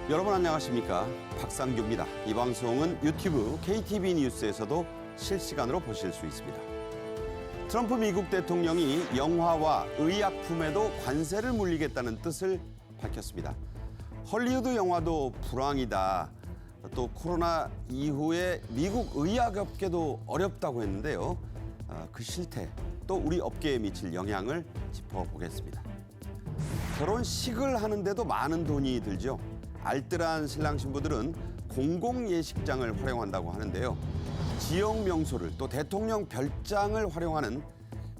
여러분 안녕하십니까? 박상규입니다. 이 방송은 유튜브 KTV 뉴스에서도 실시간으로 보실 수 있습니다. 트럼프 미국 대통령이 영화와 의약품에도 관세를 물리겠다는 뜻을 밝혔습니다. 헐리우드 영화도 불황이다. 또 코로나 이후에 미국 의학업계도 어렵다고 했는데요. 그 실태, 또 우리 업계에 미칠 영향을 짚어보겠습니다. 결혼식을 하는데도 많은 돈이 들죠. 알뜰한 신랑 신부들은 공공예식장을 활용한다고 하는데요. 지역 명소를 또 대통령 별장을 활용하는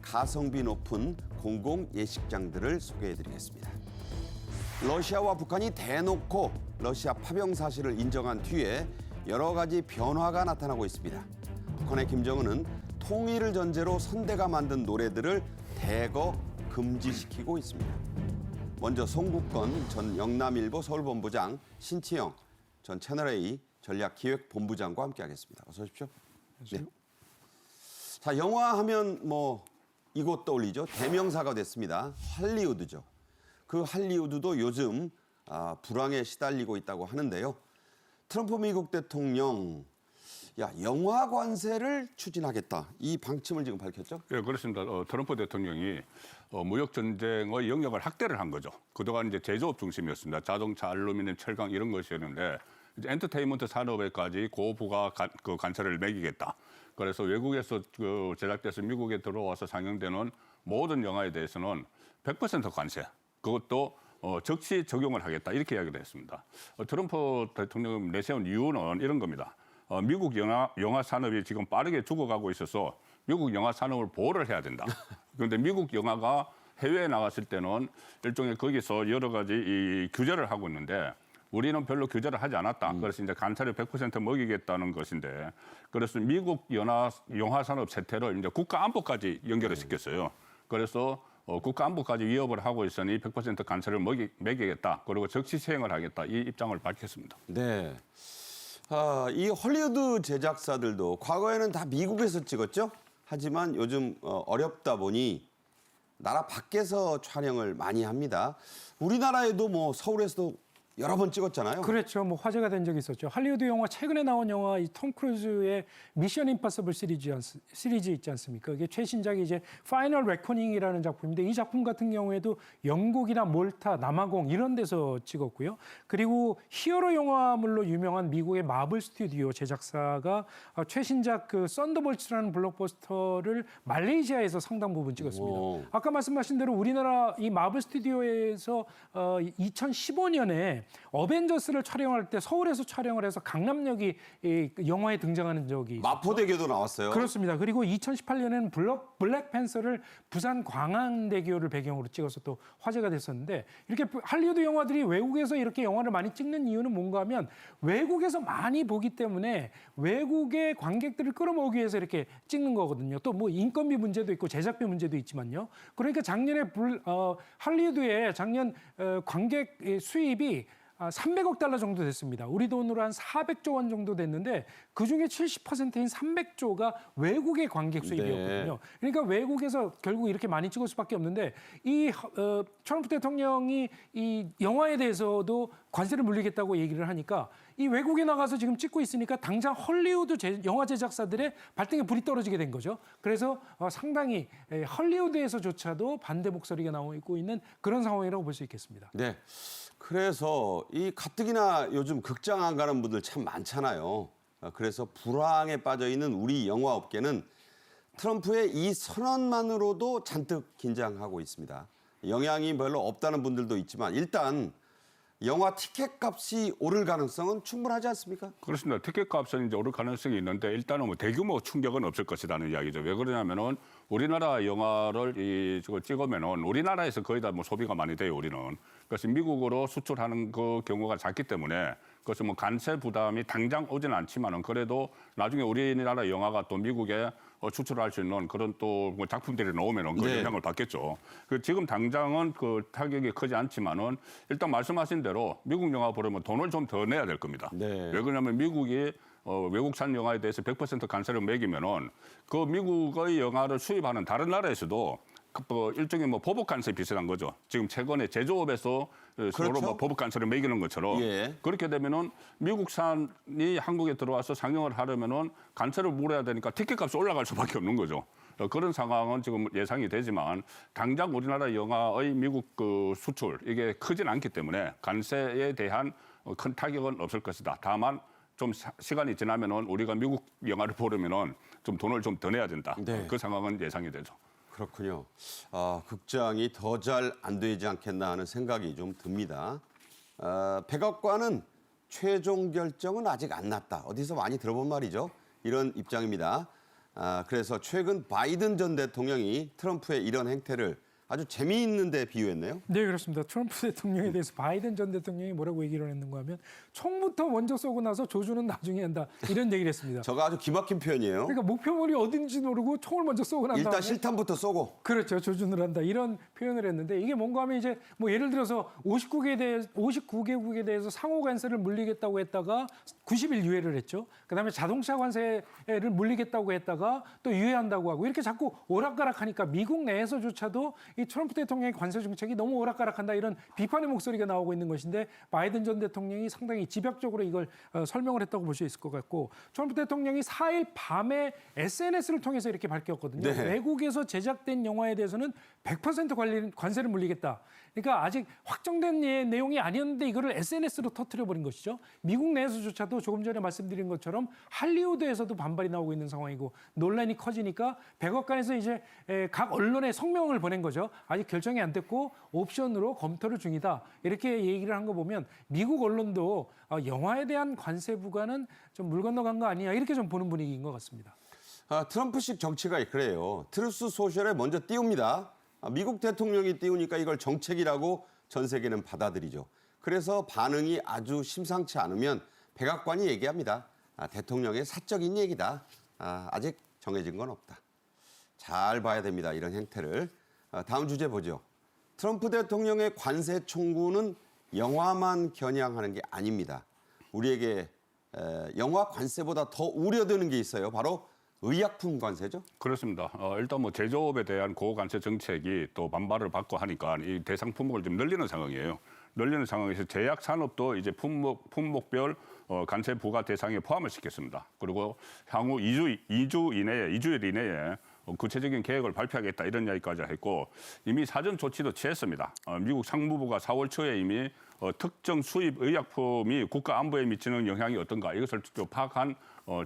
가성비 높은 공공예식장들을 소개해드리겠습니다. 러시아와 북한이 대놓고 러시아 파병 사실을 인정한 뒤에 여러 가지 변화가 나타나고 있습니다. 북한의 김정은은 통일을 전제로 선대가 만든 노래들을 대거 금지시키고 있습니다. 먼저 송국건 전 영남일보 서울본부장, 신치영 전 채널A 전략기획본부장과 함께하겠습니다. 어서 오십시오. 네. 자, 영화 하면 이곳 떠올리죠. 대명사가 됐습니다. 할리우드죠. 그 할리우드도 요즘 불황에 시달리고 있다고 하는데요. 트럼프 미국 대통령 영화 관세를 추진하겠다. 이 방침을 지금 밝혔죠? 예, 그렇습니다. 트럼프 대통령이 무역 전쟁의 영역을 확대를 한 거죠. 그동안 이제 제조업 중심이었습니다. 자동차, 알루미늄, 철강 이런 것이었는데 이제 엔터테인먼트 산업에까지 고부가 관세를 매기겠다. 그래서 외국에서 제작돼서 미국에 들어와서 상영되는 모든 영화에 대해서는 100% 관세. 그것도 적시 적용을 하겠다. 이렇게 이야기를 했습니다. 트럼프 대통령이 내세운 이유는 이런 겁니다. 미국 영화 산업이 지금 빠르게 죽어가고 있어서 미국 영화 산업을 보호를 해야 된다. 그런데 미국 영화가 해외에 나갔을 때는 일종의 거기서 여러 가지 이 규제를 하고 있는데 우리는 별로 규제를 하지 않았다. 그래서 이제 관세를 100% 먹이겠다는 것인데 그래서 미국 영화 산업 세태를 이제 국가 안보까지 연결을 시켰어요. 그래서 국가 안보까지 위협을 하고 있으니 100% 관세를 매기겠다. 그리고 적시 시행을 하겠다. 이 입장을 밝혔습니다. 네. 이 헐리우드 제작사들도 과거에는 다 미국에서 찍었죠. 하지만 요즘 어렵다 보니 나라 밖에서 촬영을 많이 합니다. 우리나라에도 서울에서도 여러 번 찍었잖아요. 그렇죠. 화제가 된 적이 있었죠. 할리우드 영화, 최근에 나온 영화, 이 톰 크루즈의 미션 임파서블 시리즈 있지 않습니까? 이게 최신작이 이제 파이널 레코닝이라는 작품인데 이 작품 같은 경우에도 영국이나 몰타, 남아공 이런 데서 찍었고요. 그리고 히어로 영화물로 유명한 미국의 마블 스튜디오 제작사가 최신작 썬더볼츠라는 블록버스터를 말레이시아에서 상당 부분 찍었습니다. 아까 말씀하신 대로 우리나라 이 마블 스튜디오에서 2015년에 어벤져스를 촬영할 때 서울에서 촬영을 해서 강남역이 영화에 등장하는 적이 있었죠. 마포대교도 나왔어요. 그렇습니다. 그리고 2018년에는 블랙팬서를 부산 광안대교를 배경으로 찍어서 또 화제가 됐었는데 이렇게 할리우드 영화들이 외국에서 이렇게 영화를 많이 찍는 이유는 뭔가 하면 외국에서 많이 보기 때문에 외국의 관객들을 끌어모으기 위해서 이렇게 찍는 거거든요. 또 인건비 문제도 있고 제작비 문제도 있지만요. 그러니까 작년에 할리우드의 작년 관객 수입이 300억 달러 정도 됐습니다. 우리 돈으로 한 400조 원 정도 됐는데 그중에 70%인 300조가 외국의 관객 수입이었거든요. 네. 그러니까 외국에서 결국 이렇게 많이 찍을 수밖에 없는데 이 트럼프 대통령이 이 영화에 대해서도 관세를 물리겠다고 얘기를 하니까 이 외국에 나가서 지금 찍고 있으니까 당장 헐리우드 영화 제작사들의 발등에 불이 떨어지게 된 거죠. 그래서 상당히 헐리우드에서조차도 반대 목소리가 나오고 있는 그런 상황이라고 볼 수 있겠습니다. 네. 그래서 이 가뜩이나 요즘 극장 안 가는 분들 참 많잖아요. 그래서 불황에 빠져 있는 우리 영화업계는 트럼프의 이 선언만으로도 잔뜩 긴장하고 있습니다. 영향이 별로 없다는 분들도 있지만 일단 영화 티켓 값이 오를 가능성은 충분하지 않습니까? 그렇습니다. 티켓 값은 이제 오를 가능성이 있는데 일단은 대규모 충격은 없을 것이라는 이야기죠. 왜 그러냐면은 우리나라 영화를 찍으면은 우리나라에서 거의 다 소비가 많이 돼요, 우리는. 그래서 미국으로 수출하는 그 경우가 작기 때문에 그래서 관세 부담이 당장 오지는 않지만은 그래도 나중에 우리나라 영화가 또 미국에 추출할 수 있는 그런 또 작품들이 나오면은 그 영향을 받겠죠. 지금 당장은 그 타격이 크지 않지만은 일단 말씀하신 대로 미국 영화 보려면 돈을 좀 더 내야 될 겁니다. 네. 왜 그러냐면 미국이 외국산 영화에 대해서 100% 관세를 매기면은 그 미국의 영화를 수입하는 다른 나라에서도 뭐 일종의 뭐 보복 간섭 비슷한 거죠. 지금 최근에 제조업에서 서로 그렇죠. 뭐 보복 간섭을 매기는 것처럼 예. 그렇게 되면은 미국산이 한국에 들어와서 상용을 하려면은 관세를 물어야 되니까 티켓값이 올라갈 수밖에 없는 거죠. 그런 상황은 지금 예상이 되지만 당장 우리나라 영화의 미국 그 수출 이게 크진 않기 때문에 관세에 대한 큰 타격은 없을 것이다. 다만 좀 시간이 지나면은 우리가 미국 영화를 보려면은 좀 돈을 좀 더 내야 된다. 네. 그 상황은 예상이 되죠. 그렇군요. 극장이 더 잘 안 되지 않겠나 하는 생각이 좀 듭니다. 백악관은 최종 결정은 아직 안 났다. 어디서 많이 들어본 말이죠. 이런 입장입니다. 그래서 최근 바이든 전 대통령이 트럼프의 이런 행태를 아주 재미있는 데 비유했네요. 네, 그렇습니다. 트럼프 대통령에 대해서 바이든 전 대통령이 뭐라고 얘기를 했는가 하면 총부터 먼저 쏘고 나서 조준은 나중에 한다. 이런 얘기를 했습니다. 저거 아주 기막힌 표현이에요. 그러니까 목표물이 어딘지 모르고 총을 먼저 쏘고 난 일단 다음에 실탄부터 쏘고. 그렇죠. 조준을 한다. 이런 표현을 했는데 이게 뭔가 하면 이제 뭐 예를 들어서 59개국에 대해서 상호 관세를 물리겠다고 했다가 90일 유예를 했죠. 그다음에 자동차 관세를 물리겠다고 했다가 또 유예한다고 하고 이렇게 자꾸 오락가락하니까 미국 내에서조차도 이 트럼프 대통령의 관세 정책이 너무 오락가락한다 이런 비판의 목소리가 나오고 있는 것인데 바이든 전 대통령이 상당히 집약적으로 이걸 설명을 했다고 볼 수 있을 것 같고 트럼프 대통령이 4일 밤에 SNS를 통해서 이렇게 밝혔거든요. 네. 외국에서 제작된 영화에 대해서는 100% 관세를 물리겠다. 그러니까 아직 확정된 내용이 아니었는데 이거를 SNS로 터뜨려버린 것이죠. 미국 내에서조차도 조금 전에 말씀드린 것처럼 할리우드에서도 반발이 나오고 있는 상황이고 논란이 커지니까 백악관에서 이제 각 언론에 성명을 보낸 거죠. 아직 결정이 안 됐고 옵션으로 검토를 중이다. 이렇게 얘기를 한 거 보면 미국 언론도 영화에 대한 관세 부과는 좀 물 건너간 거 아니냐 이렇게 좀 보는 분위기인 것 같습니다. 트럼프식 정치가 그래요. 트루스 소셜에 먼저 띄웁니다. 미국 대통령이 띄우니까 이걸 정책이라고 전 세계는 받아들이죠. 그래서 반응이 아주 심상치 않으면 백악관이 얘기합니다. 대통령의 사적인 얘기다. 아직 정해진 건 없다. 잘 봐야 됩니다. 이런 행태를. 다음 주제 보죠. 트럼프 대통령의 관세 청구는 영화만 겨냥하는 게 아닙니다. 우리에게 영화 관세보다 더 우려되는 게 있어요. 바로 의약품 관세죠? 그렇습니다. 일단 뭐 제조업에 대한 고관세 정책이 또 반발을 받고 하니까 이 대상 품목을 좀 늘리는 상황이에요. 늘리는 상황에서 제약 산업도 이제 품목별 관세 부과 대상에 포함을 시켰습니다. 그리고 향후 2주일 이내에 구체적인 계획을 발표하겠다 이런 이야기까지 했고 이미 사전 조치도 취했습니다. 미국 상무부가 4월 초에 이미 특정 수입 의약품이 국가 안보에 미치는 영향이 어떤가 이것을 또 파악한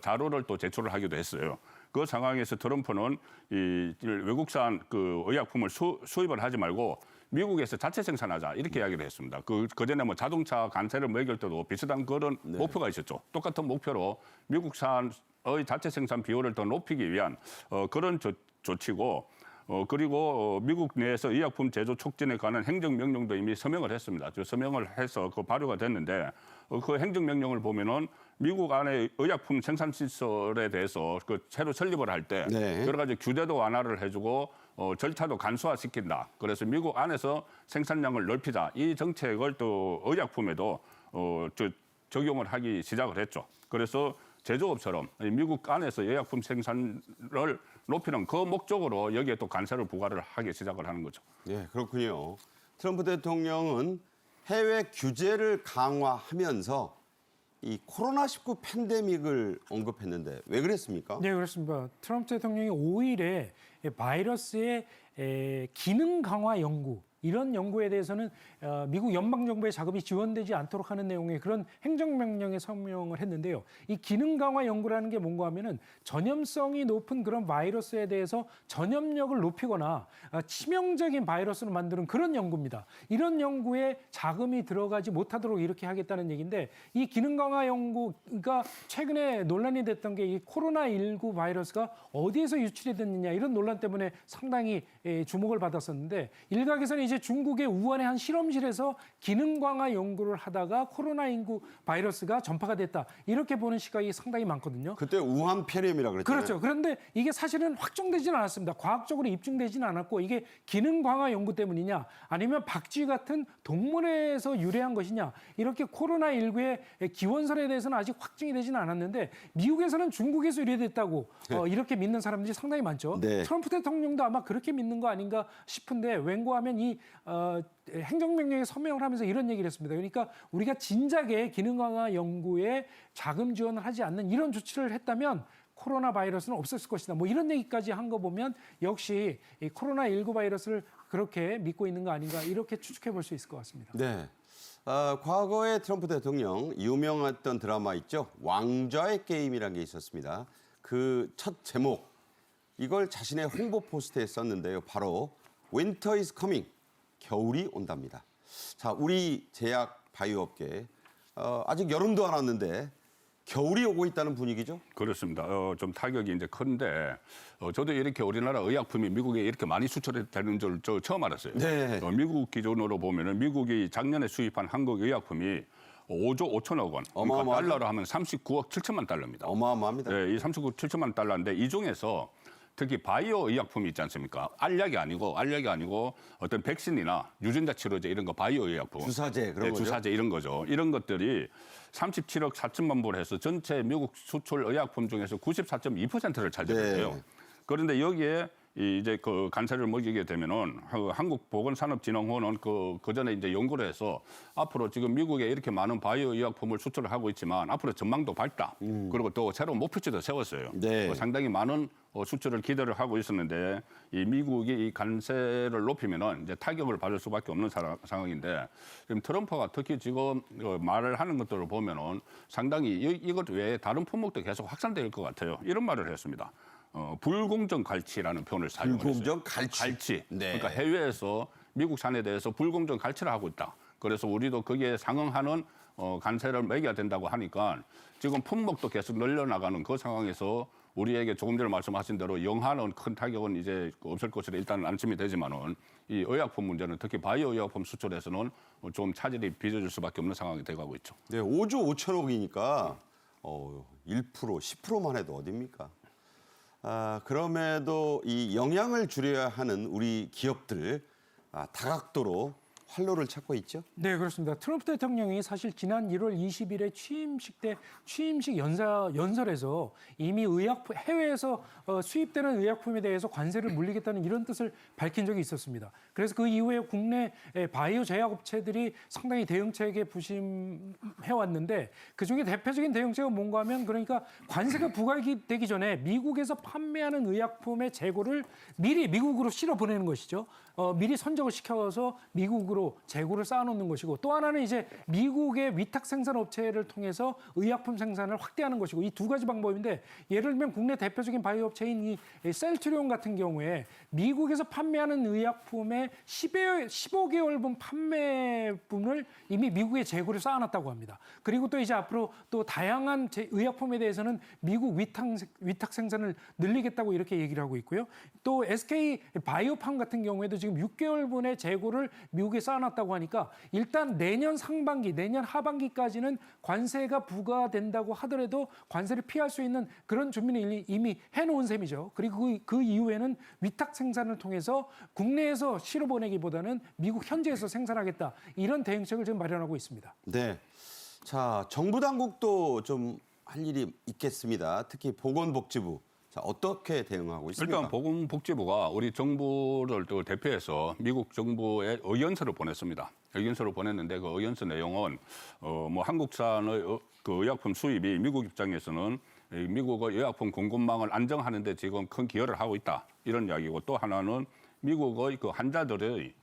자료를 또 제출을 하기도 했어요. 그 상황에서 트럼프는 이 외국산 그 의약품을 수입을 하지 말고 미국에서 자체 생산하자 이렇게 이야기를 했습니다. 그전에 뭐 자동차 관세를 매길 때도 비슷한 그런 목표가 있었죠. 똑같은 목표로 미국산의 자체 생산 비율을 더 높이기 위한 그런 조치고 그리고 미국 내에서 의약품 제조 촉진에 관한 행정명령도 이미 서명을 했습니다. 서명을 해서 그 발효가 됐는데 그 행정명령을 보면은 미국 안에 의약품 생산 시설에 대해서 그 새로 설립을 할 때 네. 여러 가지 규제도 완화를 해주고 절차도 간소화시킨다. 그래서 미국 안에서 생산량을 넓히자. 이 정책을 또 의약품에도 적용을 하기 시작을 했죠. 그래서 제조업처럼 미국 안에서 의약품 생산을 높이는 그 목적으로 여기에 또 관세를 부과를 하기 시작을 하는 거죠. 네, 그렇군요. 트럼프 대통령은 해외 규제를 강화하면서 이 코로나19 팬데믹을 언급했는데 왜 그랬습니까? 네, 그렇습니다. 트럼프 대통령이 5일에 바이러스의 기능 강화 연구 이런 연구에 대해서는 미국 연방정부의 자금이 지원되지 않도록 하는 내용의 그런 행정명령에 서명을 했는데요. 이 기능 강화 연구라는 게 뭔가 하면은 전염성이 높은 그런 바이러스에 대해서 전염력을 높이거나 치명적인 바이러스를 만드는 그런 연구입니다. 이런 연구에 자금이 들어가지 못하도록 이렇게 하겠다는 얘기인데 이 기능 강화 연구가 최근에 논란이 됐던 게 이 코로나19 바이러스가 어디에서 유출이 됐느냐 이런 논란 때문에 상당히 주목을 받았었는데 일각에서는 이제 이제 중국의 우한의 한 실험실에서 기능 강화 연구를 하다가 코로나19 바이러스가 전파가 됐다. 이렇게 보는 시각이 상당히 많거든요. 그때 우한 폐렴이라 그랬잖아요. 그렇죠. 그런데 이게 사실은 확정되지는 않았습니다. 과학적으로 입증되지는 않았고 이게 기능 강화 연구 때문이냐 아니면 박쥐 같은 동물에서 유래한 것이냐 이렇게 코로나19의 기원설에 대해서는 아직 확증이 되지는 않았는데 미국에서는 중국에서 유래됐다고 이렇게 믿는 사람들이 상당히 많죠. 네. 트럼프 대통령도 아마 그렇게 믿는 거 아닌가 싶은데 웬고하면 이 행정명령에 서명을 하면서 이런 얘기를 했습니다. 그러니까 우리가 진작에 기능 강화 연구에 자금 지원을 하지 않는 이런 조치를 했다면 코로나 바이러스는 없었을 것이다. 뭐 이런 얘기까지 한 거 보면 역시 이 코로나19 바이러스를 그렇게 믿고 있는 거 아닌가 이렇게 추측해 볼 수 있을 것 같습니다. 네. 과거에 트럼프 대통령 유명했던 드라마 있죠. 왕좌의 게임이라는 게 있었습니다. 그 첫 제목 이걸 자신의 홍보 포스트에 썼는데요. 바로 Winter is coming. 겨울이 온답니다. 자, 우리 제약 바이오 업계 아직 여름도 안 왔는데 겨울이 오고 있다는 분위기죠? 그렇습니다. 좀 타격이 이제 큰데 저도 이렇게 우리나라 의약품이 미국에 이렇게 많이 수출되는 줄 처음 알았어요. 네. 미국 기준으로 보면은 미국이 작년에 수입한 한국 의약품이 5조 5천억 원, 그러니까 어마어마하죠? 달러로 하면 39억 7천만 달러입니다. 어마어마합니다. 네, 이 39억 7천만 달러인데 이 중에서 특히 바이오 의약품이 있지 않습니까? 알약이 아니고 어떤 백신이나 유전자 치료제 이런 거 바이오 의약품, 주사제 그런 거죠? 주사제 이런 거죠. 이런 것들이 37억 4천만 불 해서 전체 미국 수출 의약품 중에서 94.2%를 차지해요. 네. 그런데 여기에 이제 그 관세를 먹이게 되면은 한국보건산업진흥원은 그 전에 이제 연구를 해서 앞으로 지금 미국에 이렇게 많은 바이오 의약품을 수출을 하고 있지만 앞으로 전망도 밝다. 그리고 또 새로운 목표치도 세웠어요. 네. 상당히 많은 수출을 기대를 하고 있었는데 이 미국이 이 관세를 높이면은 이제 타격을 받을 수밖에 없는 상황인데 지금 트럼프가 특히 지금 말을 하는 것들을 보면은 상당히 이것 외에 다른 품목도 계속 확산될 것 같아요. 이런 말을 했습니다. 불공정 갈치라는 표현을 사용했어요. 불공정 갈치. 네. 그러니까 해외에서 미국산에 대해서 불공정 갈치를 하고 있다. 그래서 우리도 거기에 상응하는 관세를 매겨야 된다고 하니까 지금 품목도 계속 늘려나가는 그 상황에서 우리에게 조금 전에 말씀하신 대로 영하는 큰 타격은 이제 없을 것으로 일단 안심이 되지만은 이 의약품 문제는 특히 바이오 의약품 수출에서는 좀 차질이 빚어질 수밖에 없는 상황이 돼가고 있죠. 네, 5조 5천억이니까 1%, 10%만 해도 어딥니까? 그럼에도 이 영향을 줄여야 하는 우리 기업들 다각도로 활로를 찾고 있죠. 네, 그렇습니다. 트럼프 대통령이 사실 지난 1월 20일에 취임식 때 취임식 연설에서 이미 해외에서 수입되는 의약품에 대해서 관세를 물리겠다는 이런 뜻을 밝힌 적이 있었습니다. 그래서 그 이후에 국내 바이오 제약업체들이 상당히 대응책에 부심해왔는데 그중에 대표적인 대응책은 뭔가 하면 그러니까 관세가 부과되기 전에 미국에서 판매하는 의약품의 재고를 미리 미국으로 실어 보내는 것이죠. 미리 선적을 시켜서 미국으로 재고를 쌓아놓는 것이고 또 하나는 이제 미국의 위탁 생산 업체를 통해서 의약품 생산을 확대하는 것이고 이 두 가지 방법인데 예를 들면 국내 대표적인 바이오 업체인 이 셀트리온 같은 경우에 미국에서 판매하는 의약품의 15개월분 판매분을 이미 미국에 재고를 쌓아놨다고 합니다. 그리고 또 이제 앞으로 또 다양한 의약품에 대해서는 미국 위탁 생산을 늘리겠다고 이렇게 얘기를 하고 있고요. 또 SK 바이오팜 같은 경우에도 지금 6개월분의 재고를 미국에 쌓아놨다고 하니까 일단 내년 상반기, 내년 하반기까지는 관세가 부과된다고 하더라도 관세를 피할 수 있는 그런 준비는 이미 해놓은 셈이죠. 그리고 그 이후에는 위탁 생산을 통해서 국내에서 실어 보내기보다는 미국 현지에서 생산하겠다. 이런 대응책을 지금 마련하고 있습니다. 네. 자, 정부 당국도 좀 할 일이 있겠습니다. 특히 보건복지부. 자, 어떻게 대응하고 있습니까? 일단 보건복지부가 우리 정부를 또 대표해서 미국 정부에 의견서를 보냈습니다. 의견서를 보냈는데 그 의견서 내용은 뭐 한국산의 그 의약품 수입이 미국 입장에서는 미국의 의약품 공급망을 안정하는 데 지금 큰 기여를 하고 있다. 이런 이야기고 또 하나는 미국의 그 환자들이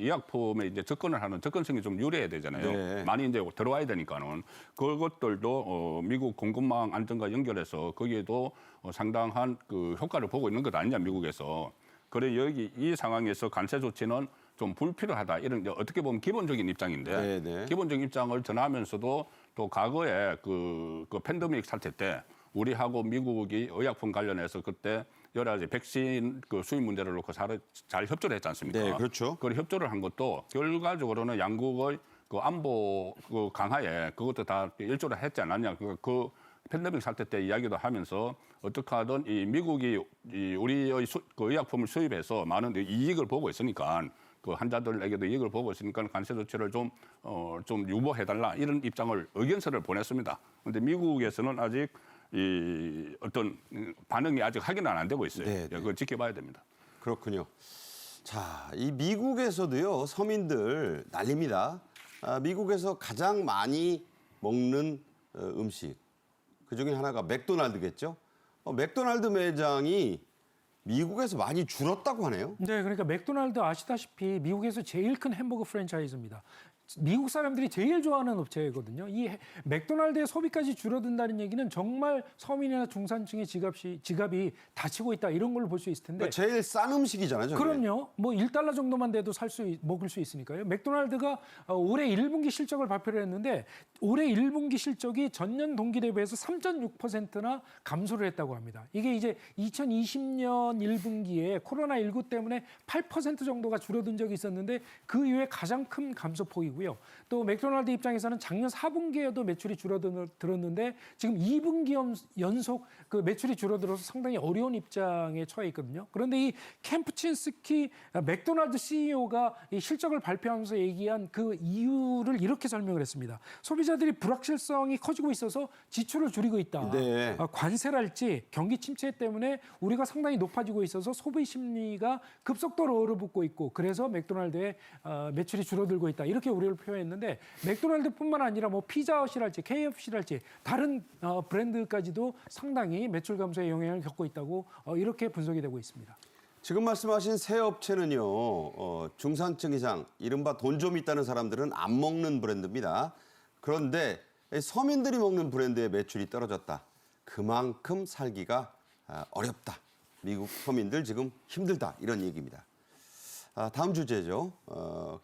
의약품에 이제 접근을 하는 접근성이 좀 유리해야 되잖아요. 네. 많이 이제 들어와야 되니까는 그것들도 미국 공급망 안정과 연결해서 거기에도 상당한 그 효과를 보고 있는 것 아니냐 미국에서. 그래 여기 이 상황에서 관세 조치는 좀 불필요하다. 이런 어떻게 보면 기본적인 입장인데 네. 기본적인 입장을 전하면서도 또 과거에 그 팬데믹 사태 때 우리하고 미국이 의약품 관련해서 그때 여러 가지 백신 그 수입 문제를 놓고 잘 협조를 했지 않습니까? 네, 그렇죠. 그 협조를 한 것도 결과적으로는 양국의 그 안보 그 강화에 그것도 다 일조를 했지 않았냐. 그 팬데믹 사태 때 이야기도 하면서 어떻게 하든 이 미국이 우리의 그 의약품을 수입해서 많은 이익을 보고 있으니까 그 환자들에게도 이익을 보고 있으니까 관세 조치를 좀 유보해달라 이런 입장을 의견서를 보냈습니다. 그런데 미국에서는 아직 이 어떤 반응이 아직 확인은 안 되고 있어요. 네, 네. 그걸 지켜봐야 됩니다. 그렇군요. 자, 이 미국에서도요, 서민들 난립니다. 미국에서 가장 많이 먹는 음식, 그 중에 하나가 맥도날드겠죠. 맥도날드 매장이 미국에서 많이 줄었다고 하네요. 네, 그러니까 맥도날드 아시다시피 미국에서 제일 큰 햄버거 프랜차이즈입니다. 미국 사람들이 제일 좋아하는 업체거든요. 이 맥도날드의 소비까지 줄어든다는 얘기는 정말 서민이나 중산층의 지갑이 닫히고 있다 이런 걸로 볼 수 있을 텐데. 그러니까 제일 싼 음식이잖아요. 저게. 그럼요. 뭐 1달러 정도만 돼도 먹을 수 있으니까요. 맥도날드가 올해 1분기 실적을 발표를 했는데 올해 1분기 실적이 전년 동기 대비해서 3.6%나 감소를 했다고 합니다. 이게 이제 2020년 1분기에 코로나19 때문에 8% 정도가 줄어든 적이 있었는데 그 이후에 가장 큰 감소폭이고요. 또 맥도날드 입장에서는 작년 4분기에도 매출이 줄어들었는데 지금 2분기 연속 그 매출이 줄어들어서 상당히 어려운 입장에 처해 있거든요. 그런데 이 캠프친스키 맥도날드 CEO가 이 실적을 발표하면서 얘기한 그 이유를 이렇게 설명을 했습니다. 소비자들이 불확실성이 커지고 있어서 지출을 줄이고 있다. 네. 관세랄지 경기 침체 때문에 우리가 상당히 높아지고 있어서 소비 심리가 급속도로 얼어붙고 있고 그래서 맥도날드의 매출이 줄어들고 있다. 이렇게 우려를 표현했는데 맥도날드뿐만 아니라 뭐 피자헛이랄지 KFC랄지 다른 브랜드까지도 상당히 매출 감소의 영향을 겪고 있다고 이렇게 분석이 되고 있습니다. 지금 말씀하신 새 업체는요, 중산층 이상, 이른바 돈 좀 있다는 사람들은 안 먹는 브랜드입니다. 그런데 서민들이 먹는 브랜드의 매출이 떨어졌다. 그만큼 살기가 어렵다. 미국 서민들 지금 힘들다. 이런 얘기입니다. 다음 주제죠.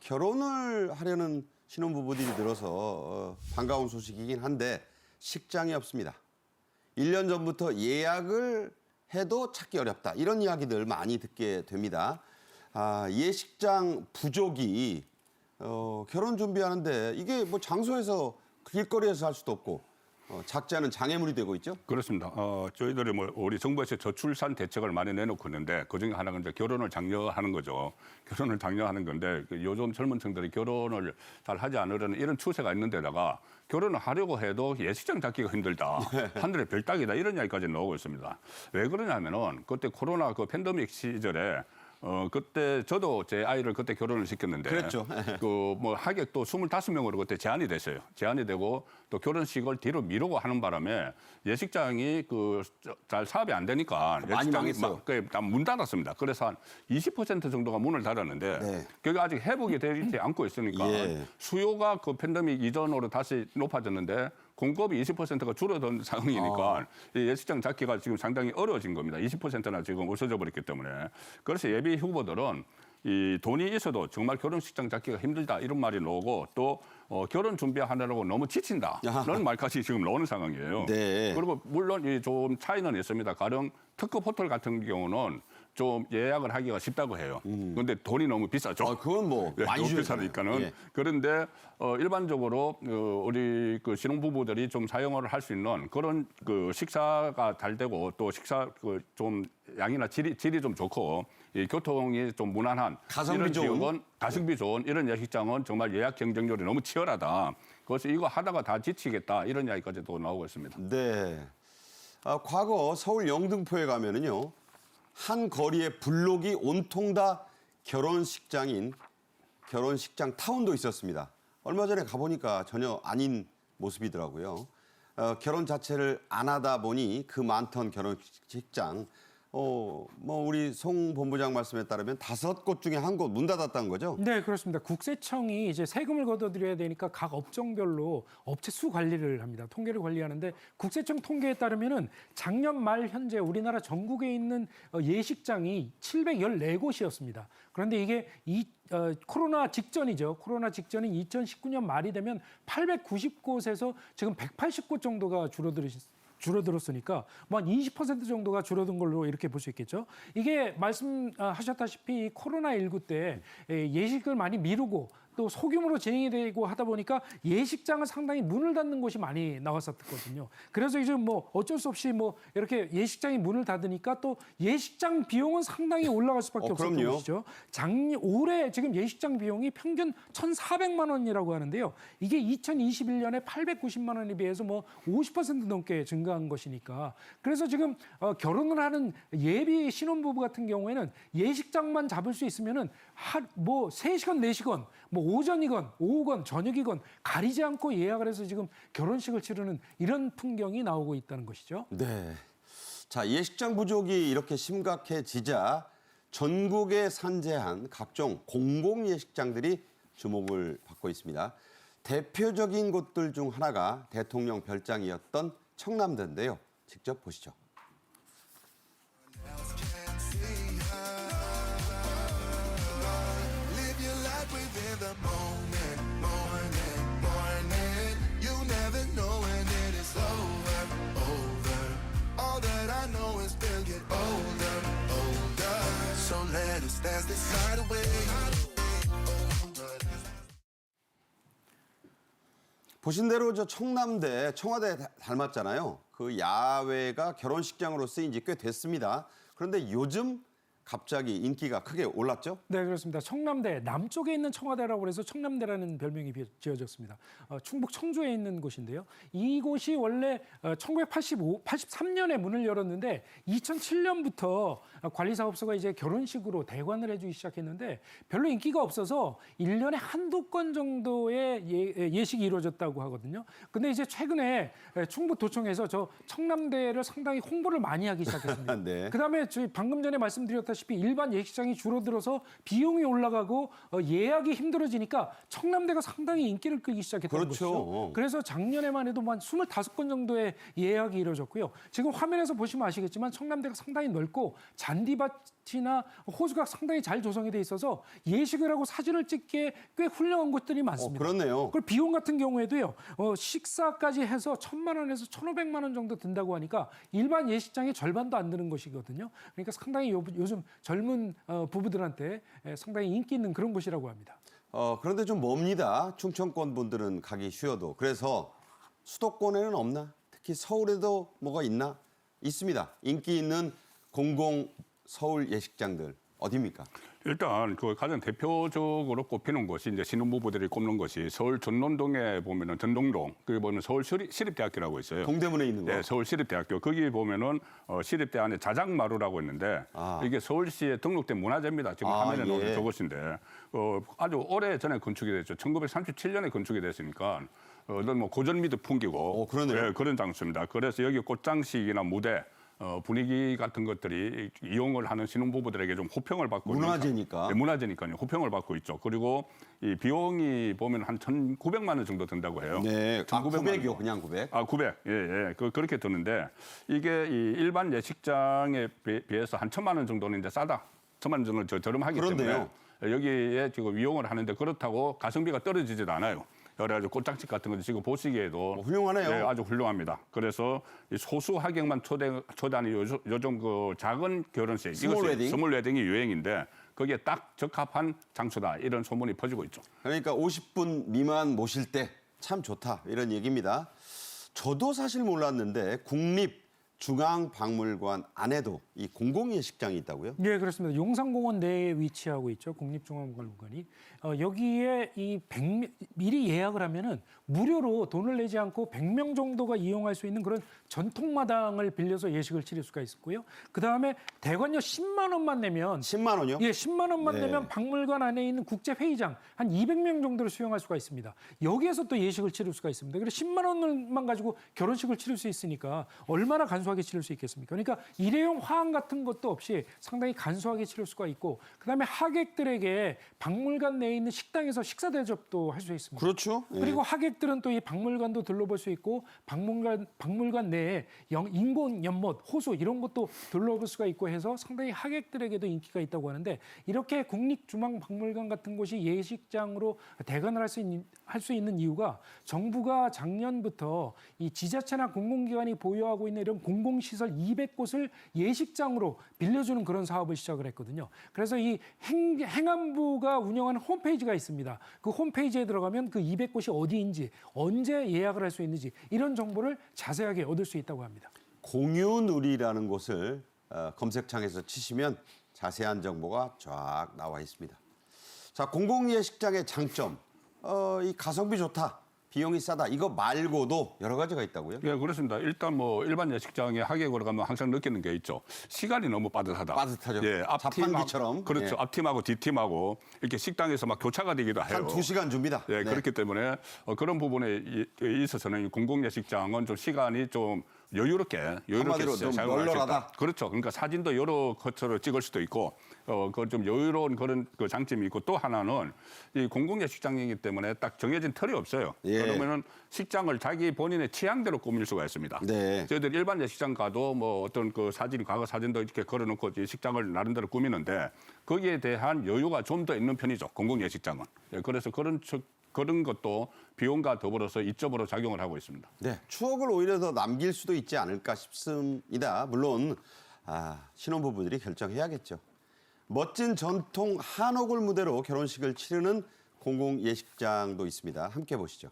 결혼을 하려는 신혼부부들이 늘어서 반가운 소식이긴 한데 식장이 없습니다. 1년 전부터 예약을 해도 찾기 어렵다. 이런 이야기들 많이 듣게 됩니다. 예식장 부족이 결혼 준비하는데 이게 뭐 장소에서 길거리에서 할 수도 없고 작지 않은 장애물이 되고 있죠? 그렇습니다. 저희들이 뭐 우리 정부에서 저출산 대책을 많이 내놓고 있는데 그중에 하나가 이제 결혼을 장려하는 거죠. 결혼을 장려하는 건데 요즘 젊은 층들이 결혼을 잘 하지 않으려는 이런 추세가 있는데다가 결혼을 하려고 해도 예식장 잡기가 힘들다. 하늘의 별 따기다. 이런 이야기까지 나오고 있습니다. 왜 그러냐면은 그때 코로나 그 팬데믹 시절에 그때 저도 제 아이를 그때 결혼을 시켰는데 그랬죠. 그 뭐 하객도 25명으로 그때 제한이 됐어요. 제한이 되고 또 결혼식을 뒤로 미루고 하는 바람에 예식장이 그 잘 사업이 안 되니까 많이 예식장이 망했어요. 다 문 닫았습니다. 그래서 한 20% 정도가 문을 닫았는데 네. 그게 아직 회복이 되지 않고 있으니까 예. 수요가 그 팬데믹 이전으로 다시 높아졌는데 공급이 20%가 줄어든 상황이니까 이 예식장 잡기가 지금 상당히 어려워진 겁니다. 20%나 지금 없어져 버렸기 때문에. 그래서 예비 후보들은 이 돈이 있어도 정말 결혼식장 잡기가 힘들다 이런 말이 나오고 또 결혼 준비하느라고 너무 지친다라는 말까지 지금 나오는 상황이에요. 네. 그리고 물론 이 좀 차이는 있습니다. 가령 특급 호텔 같은 경우는 좀 예약을 하기가 쉽다고 해요. 그런데 돈이 너무 비싸죠. 그건 뭐 많이 너무 주잖아요. 비싸니까는. 예. 그런데 일반적으로 우리 그 신혼부부들이 좀 사용을 할 수 있는 그런 그 식사가 잘 되고 또 식사 그 좀 양이나 질이 좀 좋고 이 교통이 좀 무난한 가성비 이런 좋은? 지역은 가성비 좋은 이런 예식장은 정말 예약 경쟁률이 너무 치열하다. 그래서 이거 하다가 다 지치겠다 이런 이야기까지도 나오고 있습니다. 네. 과거 서울 영등포에 가면은요, 한 거리에 블록이 온통 다 결혼식장 타운도 있었습니다. 얼마 전에 가보니까 전혀 아닌 모습이더라고요. 결혼 자체를 안 하다 보니 그 많던 결혼식장, 뭐 우리 송 본부장 말씀에 따르면 5곳 중에 한 곳 문 닫았다는 거죠? 네, 그렇습니다. 국세청이 이제 세금을 걷어들여야 되니까 각 업종별로 업체 수 관리를 합니다. 통계를 관리하는데 국세청 통계에 따르면은 작년 말 현재 우리나라 전국에 있는 예식장이 714곳이었습니다. 그런데 이게 코로나 직전이죠. 코로나 직전인 줄어들었으니까 뭐 한 20% 정도가 줄어든 걸로 이렇게 볼 수 있겠죠. 이게 말씀하셨다시피 코로나19 때 예식을 많이 미루고 또 소규모로 진행이 되고 하다 보니까 예식장은 상당히 문을 닫는 곳이 많이 나왔었거든요. 그래서 이제 뭐 어쩔 수 없이 뭐 이렇게 예식장이 문을 닫으니까 또 예식장 비용은 상당히 올라갈 수밖에 없었던 그럼요. 것이죠. 올해 지금 예식장 비용이 평균 1,400만 원이라고 하는데요. 이게 2021년에 890만 원에 비해서 뭐 50% 넘게 증가한 것이니까. 그래서 지금 결혼을 하는 예비 신혼부부 같은 경우에는 예식장만 잡을 수 있으면은 뭐 3시간, 4시간, 뭐 오전이건 오후건 저녁이건 가리지 않고 예약을 해서 지금 결혼식을 치르는 이런 풍경이 나오고 있다는 것이죠. 네. 자, 예식장 부족이 이렇게 심각해지자 전국에 산재한 각종 공공 예식장들이 주목을 받고 있습니다. 대표적인 곳들 중 하나가 대통령 별장이었던 청남대인데요. 직접 보시죠. In the moment, morning, you never know when it is over. All that I know is we'll get older. So let us dance this night away. 보신 대로 저 청남대, 청와대 닮았잖아요. 그 야외가 결혼식장으로 쓰인 지 꽤 됐습니다. 그런데 요즘 갑자기 인기가 크게 올랐죠? 네, 그렇습니다. 청남대 남쪽에 있는 청와대라고 해서 청남대라는 별명이 지어졌습니다. 충북 청주에 있는 곳인데요. 이곳이 원래 1983년에 문을 열었는데 2007년부터 관리사업소가 이제 결혼식으로 대관을 해주기 시작했는데 별로 인기가 없어서 1년에 한두 건 정도의 예식이 이루어졌다고 하거든요. 근데 이제 최근에 충북도청에서 저 청남대를 상당히 홍보를 많이 하기 시작했습니다. 네. 그다음에 저희 방금 전에 말씀드렸다시피 일반 예식장이 줄어들어서 비용이 올라가고 예약이 힘들어지니까 청남대가 상당히 인기를 끌기 시작했다는 그렇죠. 것이죠. 그래서 작년에만 해도 한 25건 정도의 예약이 이루어졌고요. 지금 화면에서 보시면 아시겠지만 청남대가 상당히 넓고 잔디밭이나 호수가 상당히 잘 조성이 돼 있어서 예식을 하고 사진을 찍기에 꽤 훌륭한 곳들이 많습니다. 그렇네요. 그리고 비용 같은 경우에도요. 식사까지 해서 1,000만 원에서 1,500만 원 정도 든다고 하니까 일반 예식장의 절반도 안 드는 것이거든요. 그러니까 상당히 요즘 젊은 부부들한테 상당히 인기 있는 그런 곳이라고 합니다. 그런데 좀 멉니다. 충청권 분들은 가기 쉬워도. 그래서 수도권에는 없나? 특히 서울에도 뭐가 있나? 있습니다. 인기 있는 공공 서울 예식장들 어디입니까? 일단 그 가장 대표적으로 꼽히는 곳이 이제 신혼부부들이 꼽는 것이 서울 전논동에 보면은 전동동, 거기 보면 서울 시립대학교라고 있어요. 동대문에 있는 거. 네, 서울 시립대학교. 거기 보면은 시립대 안에 자작마루라고 있는데 이게 서울시에 등록된 문화재입니다. 지금 화면에 나오는 예. 저것인데 아주 오래 전에 건축이 됐죠. 1937년에 건축이 됐으니까 어떤 뭐 고전미도 풍기고 그러네요. 예, 그런 장소입니다. 그래서 여기 꽃장식이나 무대 분위기 같은 것들이 이용을 하는 신혼부부들에게 좀 호평을 받고 문화재니까. 네, 문화재니까요. 호평을 받고 있죠. 그리고 이 비용이 보면 한 1,900만 원 정도 든다고 해요. 네, 900이요. 그냥 900. 900. 예, 예. 그렇게 드는데 이게 이 일반 예식장에 비해서 한 1,000만 원 정도는 이제 싸다. 1,000만 원 정도 저렴하기 그런데요. 때문에 여기에 지금 이용을 하는데 그렇다고 가성비가 떨어지질 않아요. 여러 가지 꽃장식 같은 것도 지금 보시기에도 훌륭하네요. 네, 아주 훌륭합니다. 그래서 이 소수 하객만 초대하는 요즘 그 작은 결혼식 스몰 웨딩? 스몰 웨딩이 유행인데 거기에 딱 적합한 장소다 이런 소문이 퍼지고 있죠. 그러니까 50분 미만 모실 때 참 좋다 이런 얘기입니다. 저도 사실 몰랐는데 국립중앙박물관 안에도 이 공공예식장이 있다고요? 네, 그렇습니다. 용산공원 내에 위치하고 있죠. 국립중앙박물관이. 여기에 미리 예약을 하면은 무료로 돈을 내지 않고 100명 정도가 이용할 수 있는 그런 전통마당을 빌려서 예식을 치를 수가 있었고요. 그다음에 대관료 10만 원만 내면 10만 원이요? 예, 10만 원만 네. 내면 박물관 안에 있는 국제회의장 한 200명 정도를 수용할 수가 있습니다. 여기에서 또 예식을 치를 수가 있습니다. 그래서 10만 원만 가지고 결혼식을 치를 수 있으니까 얼마나 간소하게 치를 수 있겠습니까? 그러니까 일회용 화학 포장 같은 것도 없이 상당히 간소하게 치를 수가 있고 그다음에 하객들에게 박물관 내에 있는 식당에서 식사 대접도 할 수 있습니다. 그렇죠. 예. 그리고 하객들은 또 이 박물관도 둘러볼 수 있고 박물관 내에 인공 연못, 호수 이런 것도 둘러볼 수가 있고 해서 상당히 하객들에게도 인기가 있다고 하는데 이렇게 국립중앙박물관 같은 곳이 예식장으로 대관을 할 수 있는 이유가 정부가 작년부터 이 지자체나 공공기관이 보유하고 있는 이런 공공시설 200곳을 예식장으로 빌려주는 그런 사업을 시작을 했거든요. 그래서 이 행안부가 운영하는 홈페이지가 있습니다. 그 홈페이지에 들어가면 그 200곳이 어디인지 언제 예약을 할 수 있는지 이런 정보를 자세하게 얻을 수 있다고 합니다. 공유누리라는 곳을 검색창에서 치시면 자세한 정보가 쫙 나와 있습니다. 자, 공공예식장의 장점, 이 가성비 좋다, 비용이 싸다 이거 말고도 여러 가지가 있다고요? 예, 그렇습니다. 일단 뭐 일반 예식장에 하객으로 가면 항상 느끼는 게 있죠. 시간이 너무 빠듯하다. 빠듯하죠. 예, 자판기처럼. 그렇죠. 예. 앞팀하고 뒷팀하고 이렇게 식당에서 막 교차가 되기도 해요. 한 2시간 줍니다. 예, 네. 그렇기 때문에 그런 부분에 있어서는 이 공공예식장은 좀 시간이 좀 여유롭게 한마디로 좀 사용할 수 있다. 널널하다. 그렇죠. 그러니까 사진도 여러 컷으로 찍을 수도 있고 그건 좀 여유로운 그런 그 장점이 있고 또 하나는 이 공공예식장이기 때문에 딱 정해진 틀이 없어요. 예. 그러면은 식장을 자기 본인의 취향대로 꾸밀 수가 있습니다. 네. 저희들 일반 예식장 가도 뭐 어떤 그 사진, 과거 사진도 이렇게 걸어놓고 이 식장을 나름대로 꾸미는데 거기에 대한 여유가 좀 더 있는 편이죠. 공공예식장은. 예, 그래서 그런 것도 비용과 더불어서 이점으로 작용을 하고 있습니다. 네, 추억을 오히려 더 남길 수도 있지 않을까 싶습니다. 물론 신혼부부들이 결정해야겠죠. 멋진 전통 한옥을 무대로 결혼식을 치르는 공공예식장도 있습니다. 함께 보시죠.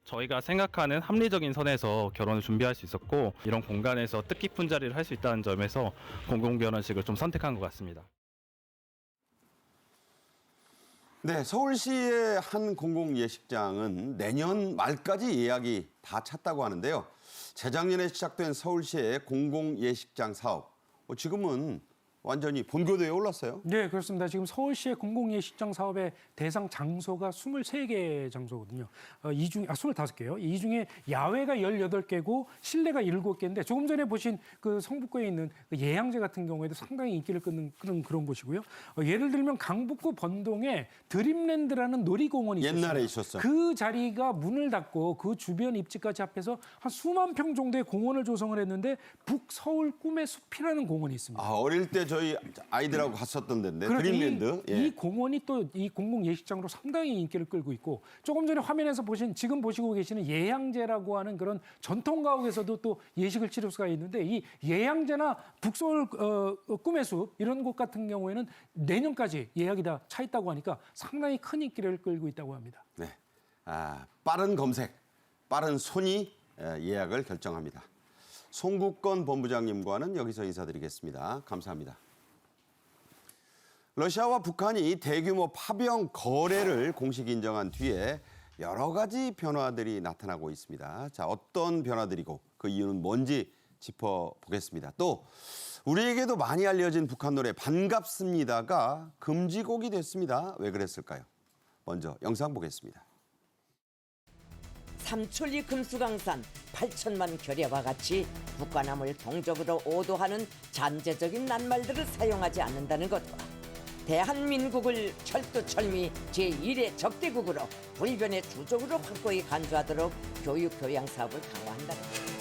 저희가 생각하는 합리적인 선에서 결혼을 준비할 수 있었고 이런 공간에서 뜻깊은 자리를 할 수 있다는 점에서 공공결혼식을 좀 선택한 것 같습니다. 네, 서울시의 한 공공예식장은 내년 말까지 예약이 다 찼다고 하는데요. 재작년에 시작된 서울시의 공공예식장 사업, 지금은 완전히 본고도에 올랐어요. 네, 그렇습니다. 지금 서울시의 공공예식장 사업의 대상 장소가 23개 장소거든요. 25개요. 이 중에 야외가 18개고 실내가 7개인데 조금 전에 보신 그 성북구에 있는 그 예양제 같은 경우에도 상당히 인기를 끄는 그런 곳이고요. 예를 들면 강북구 번동에 드림랜드라는 놀이공원이 있었어요. 옛날에 있었어요. 그 자리가 문을 닫고 그 주변 입지까지 합해서 한 수만 평 정도의 공원을 조성을 했는데 북서울 꿈의 숲이라는 공원이 있습니다. 어릴 때 저희 아이들하고 갔었던 데인데 그렇죠. 드림랜드. 이 공원이 또 이 공공 예식장으로 상당히 인기를 끌고 있고 조금 전에 화면에서 지금 보시고 계시는 예양제라고 하는 그런 전통 가옥에서도 또 예식을 치를 수가 있는데 이 예양제나 북서울 꿈의 숲 이런 곳 같은 경우에는 내년까지 예약이 다 차 있다고 하니까 상당히 큰 인기를 끌고 있다고 합니다. 네, 빠른 검색, 빠른 손이 예약을 결정합니다. 송국건 본부장님과는 여기서 인사드리겠습니다. 감사합니다. 러시아와 북한이 대규모 파병 거래를 공식 인정한 뒤에 여러 가지 변화들이 나타나고 있습니다. 자, 어떤 변화들이고 그 이유는 뭔지 짚어보겠습니다. 또 우리에게도 많이 알려진 북한 노래 반갑습니다가 금지곡이 됐습니다. 왜 그랬을까요? 먼저 영상 보겠습니다. 삼천리 금수강산 8천만 결의와 같이 북한함을 동적으로 오도하는 잔재적인 낱말들을 사용하지 않는다는 것과 대한민국을 철두철미 제1의 적대국으로 불변의 주적으로 확고히 간주하도록 교육 교양 사업을 강화한다는 것.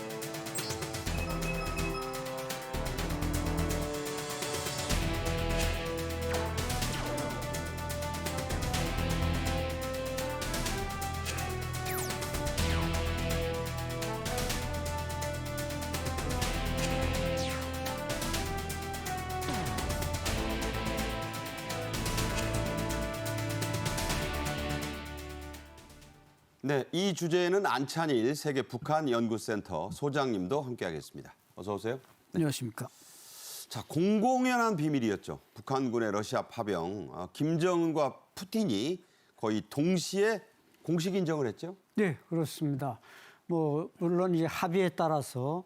네, 이 주제에는 안찬일 세계 북한 연구센터 소장님도 함께하겠습니다. 어서 오세요. 안녕하십니까. 자, 공공연한 비밀이었죠. 북한군의 러시아 파병, 김정은과 푸틴이 거의 동시에 공식 인정을 했죠. 네, 그렇습니다. 뭐 물론 이제 합의에 따라서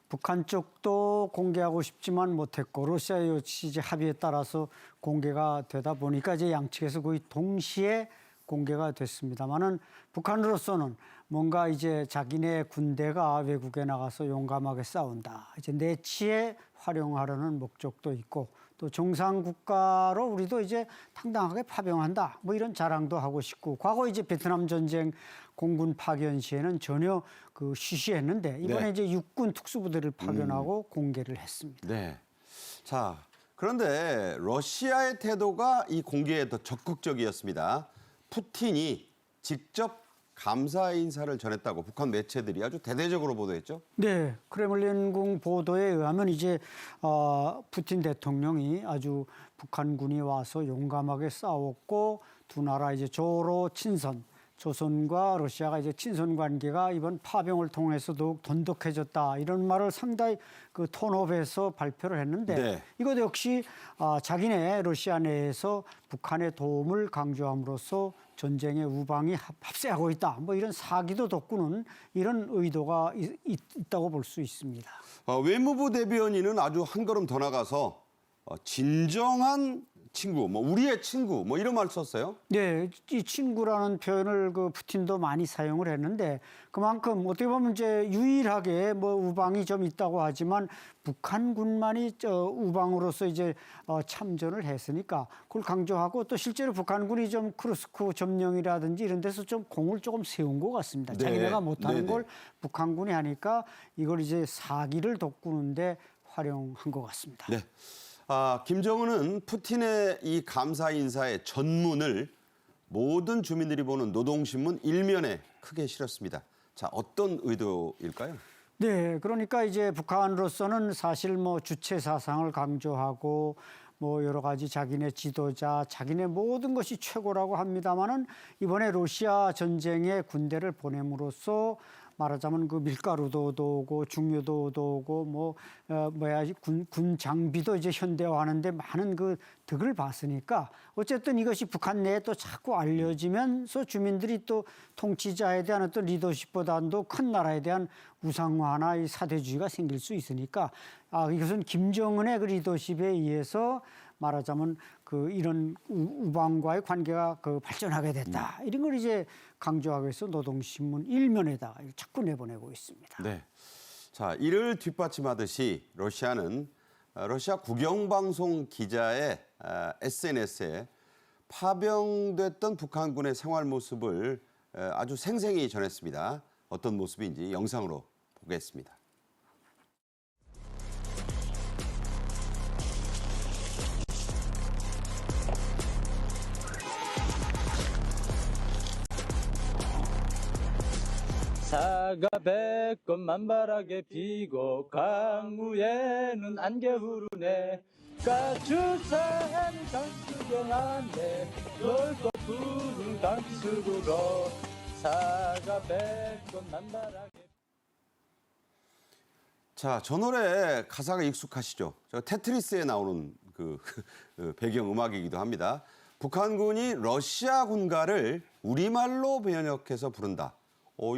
북한 쪽도 공개하고 싶지만 못했고 러시아 역시 이제 합의에 따라서 공개가 되다 보니까 이제 양측에서 거의 동시에 공개가 됐습니다만은 북한으로서는 뭔가 이제 자기네 군대가 외국에 나가서 용감하게 싸운다. 이제 내치에 활용하려는 목적도 있고 또 정상 국가로 우리도 이제 당당하게 파병한다. 뭐 이런 자랑도 하고 싶고 과거 이제 베트남 전쟁 공군 파견 시에는 전혀 그 쉬쉬했는데 이번에 네. 이제 육군 특수부대를 파견하고 공개를 했습니다. 네. 자, 그런데 러시아의 태도가 이 공개에 더 적극적이었습니다. 푸틴이 직접 감사 인사를 전했다고 북한 매체들이 아주 대대적으로 보도했죠. 네, 크레물린궁 보도에 의하면 이제 푸틴 대통령이 아주 북한군이 와서 용감하게 싸웠고 두 나라 이제 조로 친선, 조선과 러시아가 이제 친선 관계가 이번 파병을 통해서 더욱 돈독해졌다 이런 말을 상당히 그 톤업에서 발표를 했는데 네. 이것 역시 자기네 러시아 내에서 북한의 도움을 강조함으로써 전쟁의 우방이 합세하고 있다. 뭐 이런 사기도 돋구는 이런 의도가 있다고 볼 수 있습니다. 외무부 대변인은 아주 한 걸음 더 나가서 진정한 친구, 뭐 우리의 친구, 뭐 이런 말 썼어요. 네, 이 친구라는 표현을 그 푸틴도 많이 사용을 했는데 그만큼 어떻게 보면 이제 유일하게 뭐 우방이 좀 있다고 하지만 북한군만이 우방으로서 이제 참전을 했으니까 그걸 강조하고 또 실제로 북한군이 좀 크루스크 점령이라든지 이런 데서 좀 공을 조금 세운 것 같습니다. 네. 자기네가 못하는 네네. 걸 북한군이 하니까 이걸 이제 사기를 돋구는데 활용한 것 같습니다. 네. 김정은은 푸틴의 이 감사 인사의 전문을 모든 주민들이 보는 노동신문 일면에 크게 실었습니다. 자, 어떤 의도일까요? 네, 그러니까 이제 북한으로서는 사실 뭐 주체 사상을 강조하고 뭐 여러 가지 자기네 지도자, 자기네 모든 것이 최고라고 합니다만은 이번에 러시아 전쟁에 군대를 보냄으로써 말하자면 그 밀가루도 오고 중요도 오고 군 장비도 이제 현대화하는데 많은 그 득을 봤으니까 어쨌든 이것이 북한 내에 또 자꾸 알려지면서 주민들이 또 통치자에 대한 어떤 리더십보다도 큰 나라에 대한 우상화나 이 사대주의가 생길 수 있으니까 이것은 김정은의 그 리더십에 의해서 말하자면 그 이런 우방과의 관계가 그 발전하게 됐다. 이런 걸 이제 강조하기 위해서 노동신문 일면에다가 자꾸 내보내고 있습니다. 네. 자, 이를 뒷받침하듯이 러시아는 러시아 국영방송 기자의 SNS에 파병됐던 북한군의 생활 모습을 아주 생생히 전했습니다. 어떤 모습인지 영상으로 보겠습니다. 사가 백건 만발하게 피고 강무에는 안개 흐르네 가출사는 강수경한데 넓고 푸른 강수구로 사가 백건 만발하게. 자, 저 노래 가사가 익숙하시죠? 저 테트리스에 나오는 그 배경 음악이기도 합니다. 북한군이 러시아 군가를 우리말로 번역해서 부른다.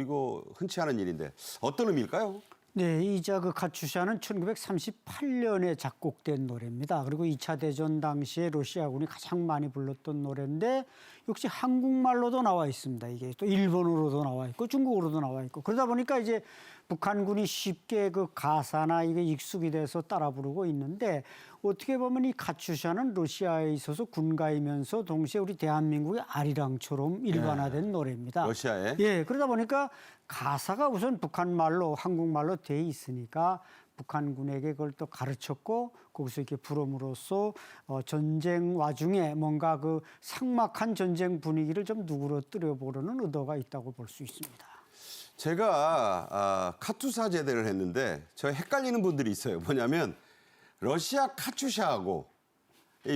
이거 흔치 않은 일인데 어떤 의미일까요? 네, 이자 그 카츄샤는 1938년에 작곡된 노래입니다. 그리고 2차 대전 당시에 러시아군이 가장 많이 불렀던 노래인데 역시 한국말로도 나와 있습니다. 이게 또 일본어로도 나와 있고 중국어로도 나와 있고 그러다 보니까 이제 북한군이 쉽게 그 가사나 이게 익숙이 돼서 따라 부르고 있는데 어떻게 보면 이 카츄샤는 러시아에 있어서 군가이면서 동시에 우리 대한민국의 아리랑처럼 일반화된 노래입니다. 러시아에? 예, 그러다 보니까 가사가 우선 북한말로 한국말로 돼 있으니까 북한군에게 그걸 또 가르쳤고 거기서 이렇게 부름으로써 전쟁 와중에 뭔가 그 삭막한 전쟁 분위기를 좀 누그러뜨려 보려는 의도가 있다고 볼 수 있습니다. 제가 카투사 제대를 했는데 저 헷갈리는 분들이 있어요. 뭐냐면 러시아 카투샤하고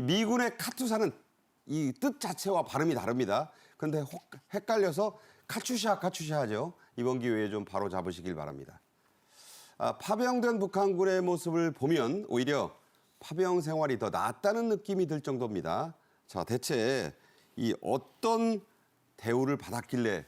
미군의 카투사는 이 뜻 자체와 발음이 다릅니다. 그런데 헷갈려서 카투샤 하죠. 이번 기회에 좀 바로 잡으시길 바랍니다. 파병된 북한군의 모습을 보면 오히려 파병 생활이 더 낫다는 느낌이 들 정도입니다. 자, 대체 이 어떤 대우를 받았길래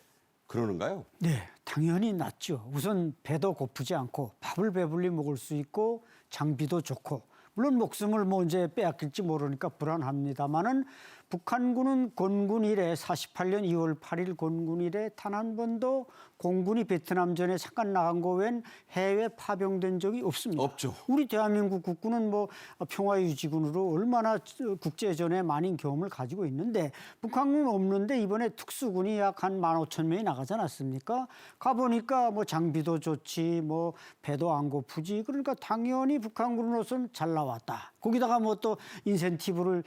그러는가요? 네, 당연히 낫죠. 우선 배도 고프지 않고 밥을 배불리 먹을 수 있고 장비도 좋고 물론 목숨을 뭐 언제 빼앗길지 모르니까 불안합니다만은 북한군은 건군 이래 48년 2월 8일 건군 이래 단 한 번도 공군이 베트남전에 잠깐 나간 거 외엔 해외 파병된 적이 없습니다. 없죠. 우리 대한민국 국군은 뭐 평화유지군으로 얼마나 국제전에 많은 경험을 가지고 있는데 북한군은 없는데 이번에 특수군이 약 한 15,000명이 나가지 않았습니까? 가보니까 뭐 장비도 좋지 뭐 배도 안 고프지 그러니까 당연히 북한군으로서는 잘 나왔다. 거기다가 뭐 또 인센티브를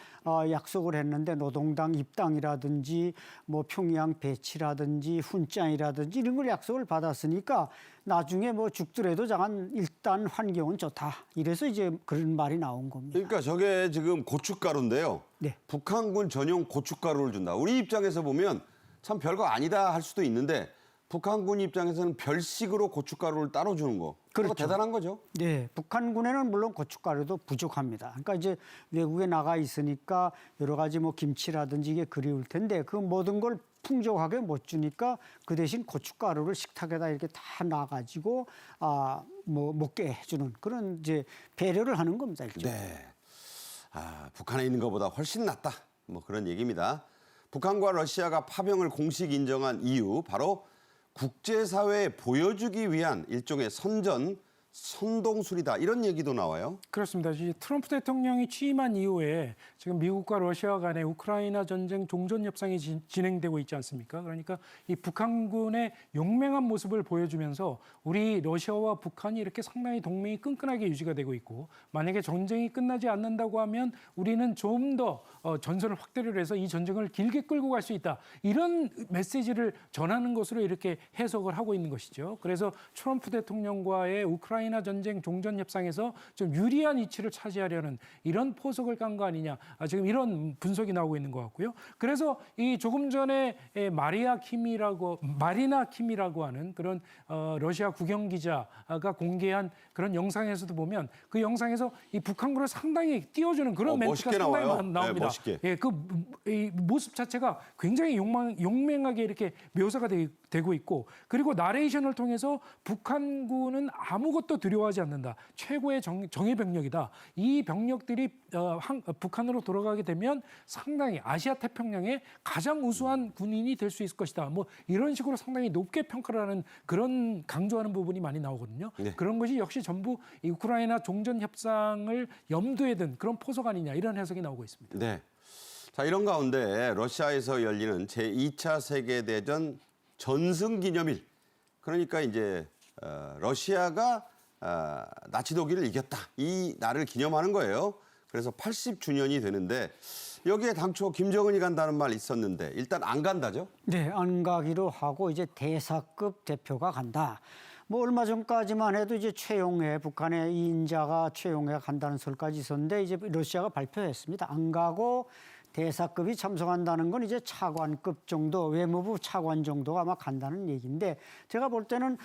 약속을 했는데 노동당 입당이라든지 뭐 평양 배치라든지 훈장이라든지 이런 걸 약속을 받았으니까 나중에 뭐 죽더라도 장한 일단 환경은 좋다. 이래서 이제 그런 말이 나온 겁니다. 그러니까 저게 지금 고춧가루인데요. 네. 북한군 전용 고춧가루를 준다. 우리 입장에서 보면 참 별거 아니다 할 수도 있는데 북한군 입장에서는 별식으로 고춧가루를 따로 주는 거. 그거 그렇죠. 대단한 거죠. 네, 북한군에는 물론 고춧가루도 부족합니다. 그러니까 이제 외국에 나가 있으니까 여러 가지 뭐 김치라든지 이게 그리울 텐데 그 모든 걸 풍족하게 못 주니까 그 대신 고춧가루를 식탁에다 이렇게 다 놔가지고 뭐 먹게 해주는 그런 이제 배려를 하는 겁니다. 일종. 네. 북한에 있는 것보다 훨씬 낫다. 뭐 그런 얘기입니다. 북한과 러시아가 파병을 공식 인정한 이유 바로 국제사회에 보여주기 위한 일종의 선동술이다. 이런 얘기도 나와요. 그렇습니다. 이제 트럼프 대통령이 취임한 이후에 지금 미국과 러시아 간의 우크라이나 전쟁 종전 협상이 진행되고 있지 않습니까? 그러니까 이 북한군의 용맹한 모습을 보여주면서 우리 러시아와 북한이 이렇게 상당히 동맹이 끈끈하게 유지가 되고 있고 만약에 전쟁이 끝나지 않는다고 하면 우리는 좀 더 전선을 확대를 해서 이 전쟁을 길게 끌고 갈 수 있다. 이런 메시지를 전하는 것으로 이렇게 해석을 하고 있는 것이죠. 그래서 트럼프 대통령과의 우크라이나 전쟁 종전 협상에서 좀 유리한 위치를 차지하려는 이런 포석을 깐 거 아니냐. 지금 이런 분석이 나오고 있는 것 같고요. 그래서 이 조금 전에 마리나 킴이라고 하는 그런 러시아 국영 기자가 공개한 그런 영상에서도 보면 그 영상에서 이 북한군을 상당히 띄워주는 그런 멘트가 멋있게 상당히 나와요. 나옵니다. 네, 멋있게. 예, 이 모습 자체가 굉장히 용맹하게 이렇게 묘사가 되고 있고 그리고 나레이션을 통해서 북한군은 아무것도 두려워하지 않는다. 최고의 정예 병력이다. 이 병력들이 북한으로 돌아가게 되면 상당히 아시아 태평양의 가장 우수한 군인이 될 수 있을 것이다. 뭐 이런 식으로 상당히 높게 평가를 하는 그런 강조하는 부분이 많이 나오거든요. 네. 그런 것이 역시 전부 이 우크라이나 종전 협상을 염두에 둔 그런 포석 아니냐 이런 해석이 나오고 있습니다. 네. 자, 이런 가운데 러시아에서 열리는 제2차 세계대전 전승기념일. 그러니까 이제 러시아가 나치 독일을 이겼다. 이 날을 기념하는 거예요. 그래서 80주년이 되는데 여기에 당초 김정은이 간다는 말 있었는데 일단 안 간다죠? 네, 안 가기로 하고 이제 대사급 대표가 간다. 뭐 얼마 전까지만 해도 이제 최용해 북한의 2인자가 최용해가 간다는 설까지 있었는데 이제 러시아가 발표했습니다. 안 가고 대사급이 참석한다는 건 이제 차관급 정도, 외무부 차관 정도가 아마 간다는 얘기인데 제가 볼 때는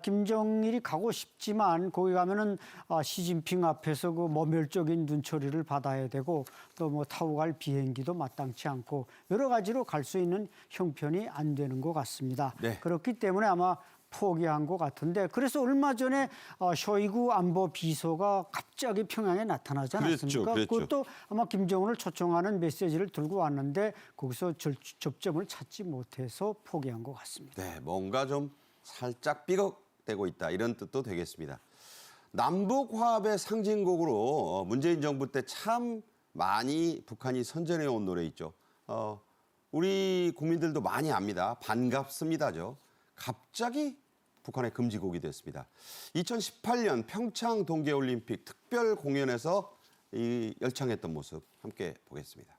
김정일이 가고 싶지만 거기 가면은 시진핑 앞에서 그 모멸적인 눈초리를 받아야 되고 또 뭐 타고 갈 비행기도 마땅치 않고 여러 가지로 갈 수 있는 형편이 안 되는 것 같습니다. 네. 그렇기 때문에 아마 포기한 것 같은데 그래서 얼마 전에 쇼이구 안보 비서가 갑자기 평양에 나타나지 않았습니까? 그랬죠. 그것도 아마 김정은을 초청하는 메시지를 들고 왔는데 거기서 접점을 찾지 못해서 포기한 것 같습니다. 네, 뭔가 좀 살짝 삐걱대고 있다 이런 뜻도 되겠습니다. 남북 화합의 상징곡으로 문재인 정부 때 참 많이 북한이 선전해 온 노래 있죠. 우리 국민들도 많이 압니다. 반갑습니다죠. 갑자기 북한의 금지곡이 됐습니다. 2018년 평창 동계올림픽 특별 공연에서 이 열창했던 모습 함께 보겠습니다.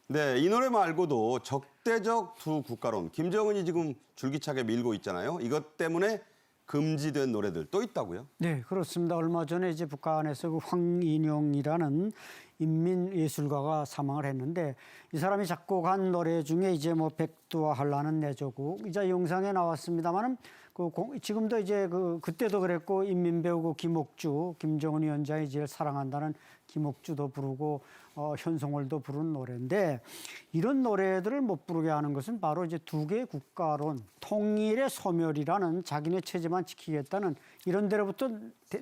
네, 이 노래 말고도 적대적 두 국가론, 김정은이 지금 줄기차게 밀고 있잖아요. 이것 때문에 금지된 노래들 또 있다고요? 네, 그렇습니다. 얼마 전에 이제 북한에서 그 황인용이라는 인민예술가가 사망을 했는데 이 사람이 작곡한 노래 중에 이제 뭐 백두와 한라는 내 조국 이제 영상에 나왔습니다만은 지금도 이제 그때도 그랬고 인민배우고 김옥주, 김정은 위원장이 제일 사랑한다는 김옥주도 부르고 현송월도 부른 노래인데 이런 노래들을 못 부르게 하는 것은 바로 이제 두 개의 국가론, 통일의 소멸이라는 자기네 체제만 지키겠다는 이런 데로부터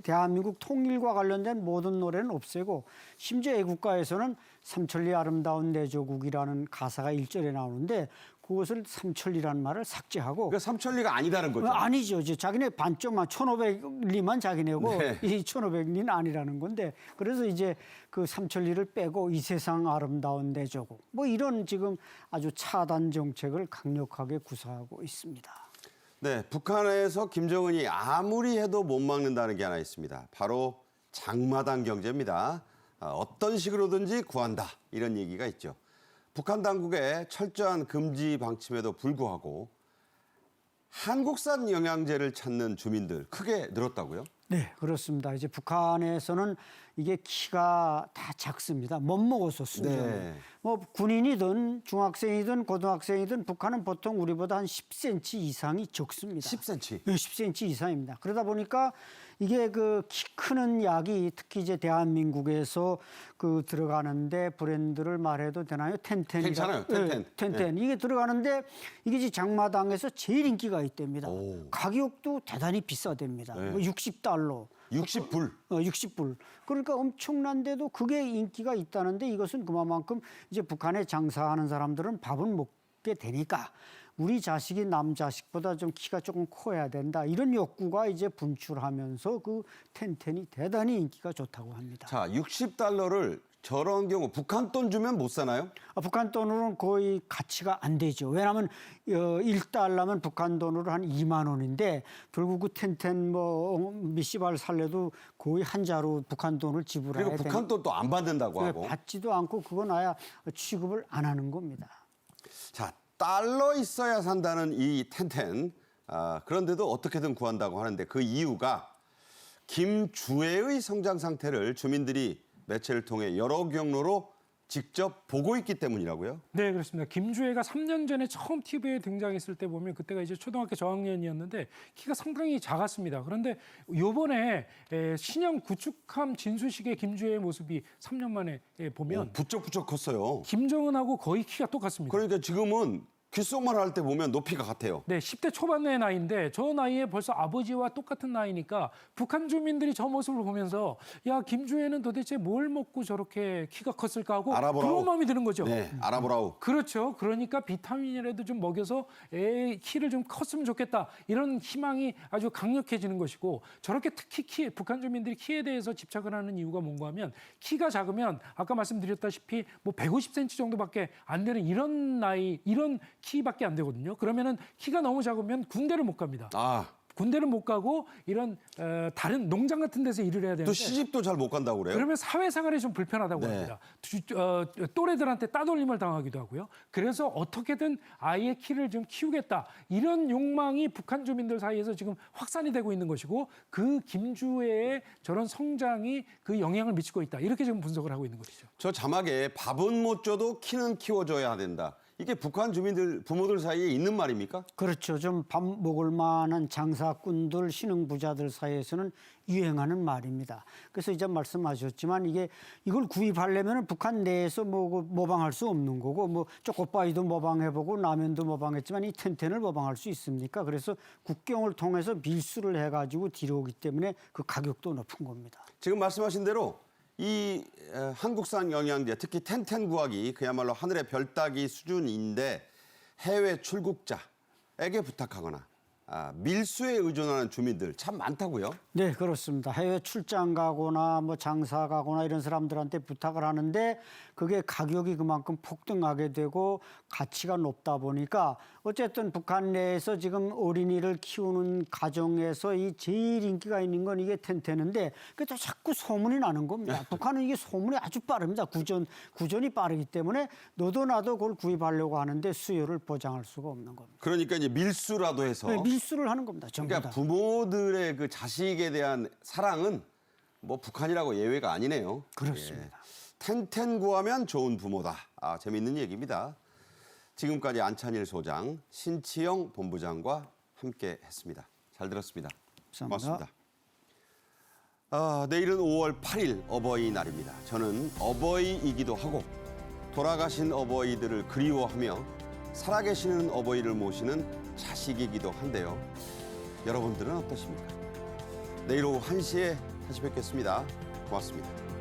대한민국 통일과 관련된 모든 노래는 없애고 심지어 애국가에서는 삼천리 아름다운 내 조국이라는 가사가 1절에 나오는데 그것을 삼천리라는 말을 삭제하고 그러니까 삼천리가 아니다는 거죠. 아니죠. 이제 자기네 반쪽만 1500리만 자기네고 네. 이 1500리는 아니라는 건데 그래서 이제 그 삼천리를 빼고 이 세상 아름다운 내 조국 뭐 이런 지금 아주 차단 정책을 강력하게 구사하고 있습니다. 네, 북한에서 김정은이 아무리 해도 못 막는다는 게 하나 있습니다. 바로 장마당 경제입니다. 어떤 식으로든지 구한다 이런 얘기가 있죠. 북한 당국의 철저한 금지 방침에도 불구하고 한국산 영양제를 찾는 주민들 크게 늘었다고요? 네, 그렇습니다. 이제 북한에서는 이게 키가 다 작습니다. 못 먹어서 순전히. 네. 뭐 군인이든 중학생이든 고등학생이든 북한은 보통 우리보다 한 10cm 이상이 적습니다. 10cm. 네, 10cm 이상입니다. 그러다 보니까 이게 그 키 크는 약이 특히 이제 대한민국에서 그 들어가는데 브랜드를 말해도 되나요? 텐텐이라. 괜찮아요. 텐텐. 네, 텐텐. 이게 들어가는데 이게 이제 장마당에서 제일 인기가 있답니다. 오. 가격도 대단히 비싸답니다. 네. 뭐 60달러. 60불. 60불. 그러니까 엄청난데도 그게 인기가 있다는데 이것은 그만큼 이제 북한에 장사하는 사람들은 밥은 먹게 되니까 우리 자식이 남 자식보다 좀 키가 조금 커야 된다. 이런 욕구가 이제 분출하면서 그 텐텐이 대단히 인기가 좋다고 합니다. 자, 60달러를 저런 경우 북한 돈 주면 못 사나요? 북한 돈으로는 거의 가치가 안 되죠. 왜냐하면 1달러면 북한 돈으로 한 2만 원인데 결국 그 텐텐 뭐 미시발 살래도 거의 한 자루 북한 돈을 지불해야 그리고 북한 돈 또 안 받는다고 하고. 받지도 않고 그건 아예 취급을 안 하는 겁니다. 자, 달러 있어야 산다는 이 텐텐. 그런데도 어떻게든 구한다고 하는데 그 이유가 김주애의 성장 상태를 주민들이 매체를 통해 여러 경로로 직접 보고 있기 때문이라고요? 네, 그렇습니다. 김주애가 3년 전에 처음 TV에 등장했을 때 보면 그때가 이제 초등학교 저학년이었는데 키가 상당히 작았습니다. 그런데 요번에 신형 구축함 진수식의 김주애의 모습이 3년 만에 보면 부쩍부쩍 컸어요. 김정은하고 거의 키가 똑같습니다. 그러니까 지금은 귓속말 할 때 보면 높이가 같아요. 네, 10대 초반의 나이인데 저 나이에 벌써 아버지와 똑같은 나이니까 북한 주민들이 저 모습을 보면서 야, 김주애는 도대체 뭘 먹고 저렇게 키가 컸을까 하고 알아보라고. 그런 마음이 드는 거죠. 네, 알아보라고. 그렇죠. 그러니까 비타민이라도 좀 먹여서 애 키를 좀 컸으면 좋겠다. 이런 희망이 아주 강력해지는 것이고 저렇게 특히 북한 주민들이 키에 대해서 집착을 하는 이유가 뭔가 하면 키가 작으면 아까 말씀드렸다시피 뭐 150cm 정도밖에 안 되는 이런 나이, 이런 키밖에 안 되거든요. 그러면은 키가 너무 작으면 군대를 못 갑니다. 군대를 못 가고 이런 다른 농장 같은 데서 일을 해야 되는데 또 시집도 잘 못 간다고 그래요? 그러면 사회생활이 좀 불편하다고 네. 합니다. 또래들한테 따돌림을 당하기도 하고요. 그래서 어떻게든 아이의 키를 좀 키우겠다. 이런 욕망이 북한 주민들 사이에서 지금 확산이 되고 있는 것이고 그 김주애의 저런 성장이 그 영향을 미치고 있다. 이렇게 지금 분석을 하고 있는 것이죠. 저 자막에 밥은 못 줘도 키는 키워줘야 된다. 이게 북한 주민들, 부모들 사이에 있는 말입니까? 그렇죠. 좀 밥 먹을 만한 장사꾼들, 신흥부자들 사이에서는 유행하는 말입니다. 그래서 이제 말씀하셨지만 이걸 구입하려면 북한 내에서 뭐 모방할 수 없는 거고 뭐 초코파이도 모방해보고 라면도 모방했지만 이 텐텐을 모방할 수 있습니까? 그래서 국경을 통해서 밀수를 해가지고 들여오기 때문에 그 가격도 높은 겁니다. 지금 말씀하신 대로 이 한국산 영양제, 특히 텐텐 구하기 그야말로 하늘의 별 따기 수준인데 해외 출국자에게 부탁하거나 밀수에 의존하는 주민들 참 많다고요? 네, 그렇습니다. 해외 출장 가거나 뭐 장사 가거나 이런 사람들한테 부탁을 하는데 그게 가격이 그만큼 폭등하게 되고 가치가 높다 보니까 어쨌든 북한 내에서 지금 어린이를 키우는 가정에서 이 제일 인기가 있는 건 이게 텐텐인데 그게 또 자꾸 소문이 나는 겁니다. 북한은 이게 소문이 아주 빠릅니다. 구전이 빠르기 때문에 너도 나도 그걸 구입하려고 하는데 수요를 보장할 수가 없는 겁니다. 그러니까 이제 밀수라도 해서 네, 밀수를 하는 겁니다. 전부 그러니까 다. 부모들의 그 자식에 대한 사랑은 뭐 북한이라고 예외가 아니네요. 그렇습니다. 예. 텐텐 구하면 좋은 부모다. 재미있는 얘기입니다. 지금까지 안찬일 소장, 신치영 본부장과 함께했습니다. 잘 들었습니다. 감사합니다. 고맙습니다. 내일은 5월 8일 어버이날입니다. 저는 어버이이기도 하고 돌아가신 어버이들을 그리워하며 살아계시는 어버이를 모시는 자식이기도 한데요. 여러분들은 어떠십니까? 내일 오후 1시에 다시 뵙겠습니다. 고맙습니다.